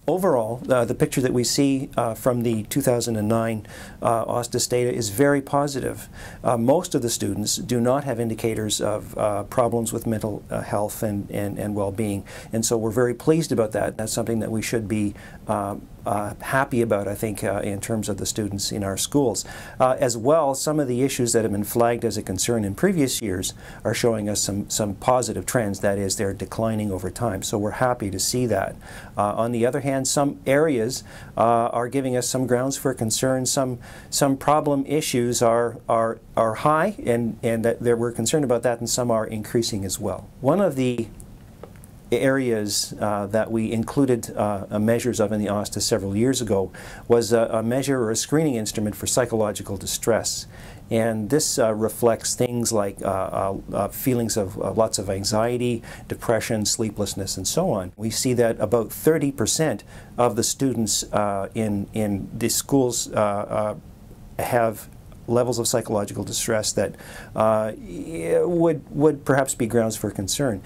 Overall, the picture that we see from the 2009 Osduhs data is very positive. Most of the students do not have indicators of problems with mental health and well-being, and so we're very pleased about that. That's something that we should be happy about, I think, in terms of the students in our schools. As well, some of the issues that have been flagged as a concern in previous years are showing us some positive trends. That is, they're declining over time, so we're happy to see that. On the other hand, some areas are giving us some grounds for concern. Some problem issues are high, and that we're concerned about that, and some are increasing as well. One of the areas that we included measures of in the Osduhs several years ago was a measure or a screening instrument for psychological distress. And this reflects things like feelings of lots of anxiety, depression, sleeplessness, and so on. We see that about 30% of the students in the schools have levels of psychological distress that would perhaps be grounds for concern.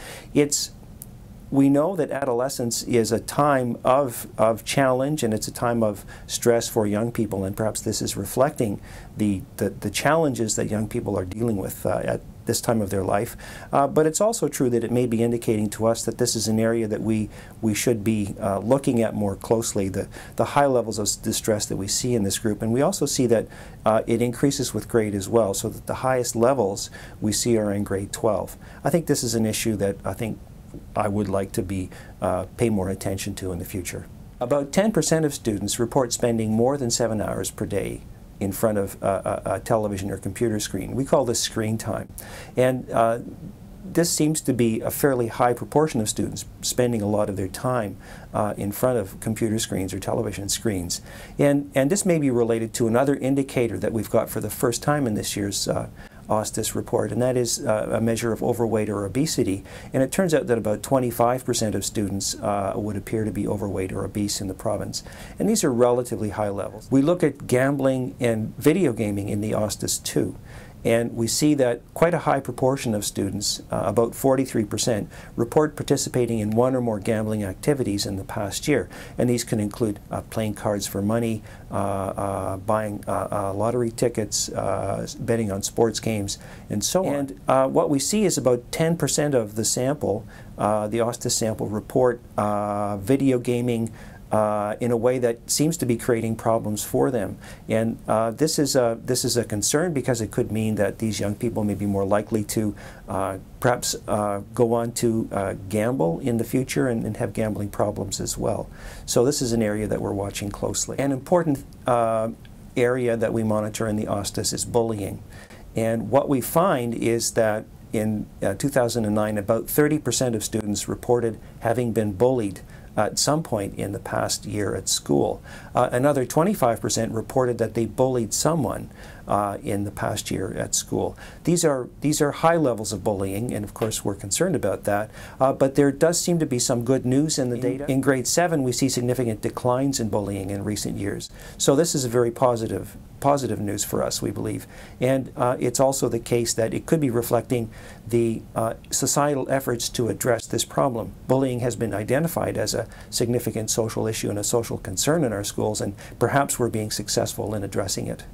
We know that adolescence is a time of challenge, and it's a time of stress for young people, and perhaps this is reflecting the challenges that young people are dealing with at this time of their life. But it's also true that it may be indicating to us that this is an area that we should be looking at more closely, the high levels of distress that we see in this group. And we also see that it increases with grade as well, so that the highest levels we see are in grade 12. I think this is an issue that I would like to pay more attention to in the future. About 10% of students report spending more than 7 hours per day in front of a television or computer screen. We call this screen time. And this seems to be a fairly high proportion of students spending a lot of their time in front of computer screens or television screens. And this may be related to another indicator that we've got for the first time in this year's Osduhs report, and that is a measure of overweight or obesity. And it turns out that about 25% of students would appear to be overweight or obese in the province. And these are relatively high levels. We look at gambling and video gaming in the Osduhs too. And we see that quite a high proportion of students, about 43%, report participating in one or more gambling activities in the past year. And these can include playing cards for money, buying lottery tickets, betting on sports games, and so on. And what we see is about 10% of the sample, the Osduhs sample, report video gaming in a way that seems to be creating problems for them. And this is a concern, because it could mean that these young people may be more likely to perhaps go on to gamble in the future and have gambling problems as well. So this is an area that we're watching closely. An important area that we monitor in the Osduhs is bullying. And what we find is that in 2009, about 30% of students reported having been bullied at some point in the past year at school. Another 25% reported that they bullied someone in the past year at school. These are high levels of bullying, and of course we're concerned about that, but there does seem to be some good news in the data. In grade 7 we see significant declines in bullying in recent years. So this is a very positive news for us, we believe. And it's also the case that it could be reflecting the societal efforts to address this problem. Bullying has been identified as a significant social issue and a social concern in our schools, and perhaps we're being successful in addressing it.